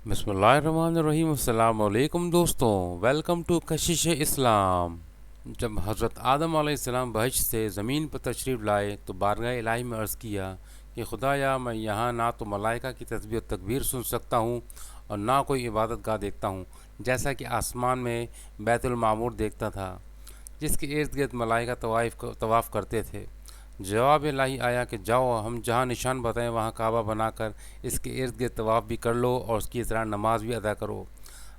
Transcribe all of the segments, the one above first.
बिस्मिल्लाहिर्रहमानिर्रहीम। अस्सलाम वालेकुम दोस्तों, वेलकम टू कशिश इस्लाम। जब हज़रत आदम अलैहिस्सलाम बहश से ज़मीन पर तशरीफ़ लाए तो बारगाह इलाही में अर्ज़ किया कि खुदाया, मैं यहाँ ना तो मलाइका की तस्बीह और तकबीर सुन सकता हूँ और ना कोई इबादत गाह देखता हूँ, जैसा कि आसमान में बैतुल मामूर देखता था जिसके इर्द गिर्द मलाइका तवाफ़ करते थे। जवाब इलाही आया कि जाओ, हम जहाँ निशान बताएं वहाँ काबा बनाकर इसके इर्द गिर्द तवाफ़ भी कर लो और उसकी तरह नमाज भी अदा करो।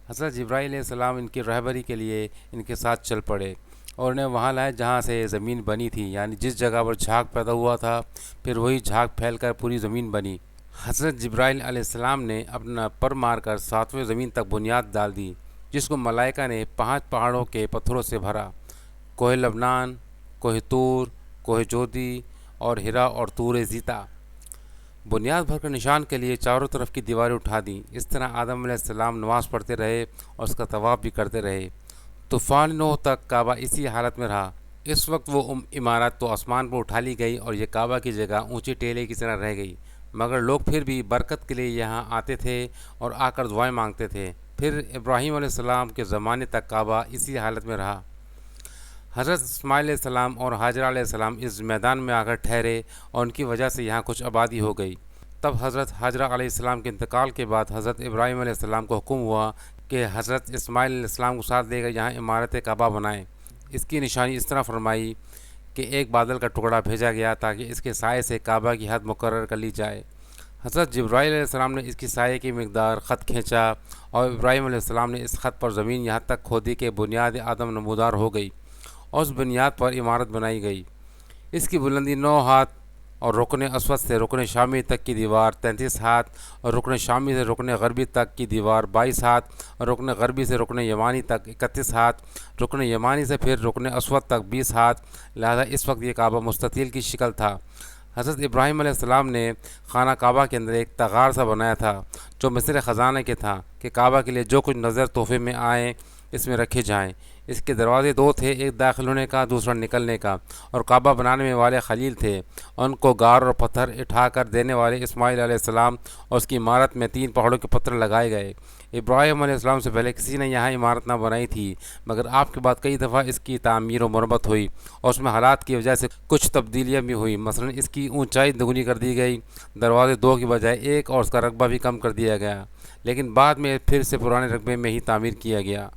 हज़रत जिब्राईल अलैहिस्सलाम इनकी रहबरी के लिए इनके साथ चल पड़े और उन्हें वहाँ लाए जहाँ से ज़मीन बनी थी, यानी जिस जगह पर झाग पैदा हुआ था फिर वही झाग फैलकर पूरी ज़मीन बनी। हज़रत जिब्राईल अलैहिस्सलाम ने अपना पर मारकर सातवें ज़मीन तक बुनियाद डाल दी, जिसको मलाइका ने 5 पहाड़ों के पत्थरों से भरा। कोह लबनान, कोह तूर, कोह जोदी और हिरा और तूर ज़ीता। बुनियाद भरकर निशान के लिए चारों तरफ की दीवारें उठा दी। इस तरह आदम अलैहिस्सलाम नमाज़ पढ़ते रहे और उसका तवाफ़ भी करते रहे। तूफ़ान नूह तक काबा इसी हालत में रहा। इस वक्त वो इमारत तो आसमान पर उठा ली गई और ये काबा की जगह ऊंची टेले की तरह रह गई, मगर लोग फिर भी बरकत के लिए यहाँ आते थे और आकर दुआएं मांगते थे। फिर इब्राहीम अलैहिस्सलाम के ज़माने तक काबा इसी हालत में रहा। हज़रत इस्माईल अलैहिस्सलाम और हाजरा अलैहिस्सलाम इस मैदान में आकर ठहरे और उनकी वजह से यहाँ कुछ आबादी हो गई। तब हज़रत हाजरा अलैहिस्सलाम के इंतकाल के बाद हज़रत इब्राहीम अलैहिस्सलाम को हुक्म हुआ कि हज़रत इस्माईल अलैहिस्सलाम को साथ लेकर यहाँ इमारत काबा बनाएं। इसकी निशानी इस तरह फरमाई कि एक बादल का टुकड़ा भेजा गया ताकि इसके साए से काबा की हद मुकर्रर कर ली जाए। हज़रत जिब्राईल अलैहिस्सलाम ने इसकी साए की मिकदार ख़त खींचा और इब्राहीम अलैहिस्सलाम ने इस ख़त पर ज़मीन यहाँ तक खोदी कि बुनियाद आदम नमूदार हो गई और उस बुनियाद पर इमारत बनाई गई। इसकी बुलंदी 9 हाथ और रुकन असवद से रुकन शामी तक की दीवार 33 हाथ और रुकन शामी से रुकन गरबी तक की दीवार 22 हाथ और रुकन गरबी से रुकन यमानी तक 31 हाथ, रुकन यमानी से फिर रुकन असवद तक 20 हाथ। लिहाजा इस वक्त ये काबा मुस्ततील की शक्ल था। हज़रत इब्राहीम अलैहिस्सलाम ने खाना काबा के अंदर एक तगार सा बनाया था जो मिस्र ख़जाने के था कि काबा के लिए जो कुछ नज़र तोहफे में आए इसमें रखे जाएं। इसके दरवाज़े 2 थे, एक दाखिल होने का दूसरा निकलने का, और काबा बनाने में वाले खलील थे। उनको गार और पत्थर उठा कर देने वाले इस्माईल अलैहिस्सलाम और उसकी इमारत में 3 पहाड़ों के पत्थर लगाए गए। इब्राहीम अलैहिस्सलाम से पहले किसी ने यहाँ इमारत ना बनाई थी, मगर आपके बाद कई दफ़ा इसकी तामीर और मरम्मत हुई और उसमें हालात की वजह से कुछ तब्दीलियाँ भी हुई। मसलन इसकी ऊंचाई दोगुनी कर दी गई, दरवाजे 2 की बजाय 1 और उसका रकबा भी कम कर दिया गया, लेकिन बाद में फिर से पुराने रकबे में ही तामीर किया गया।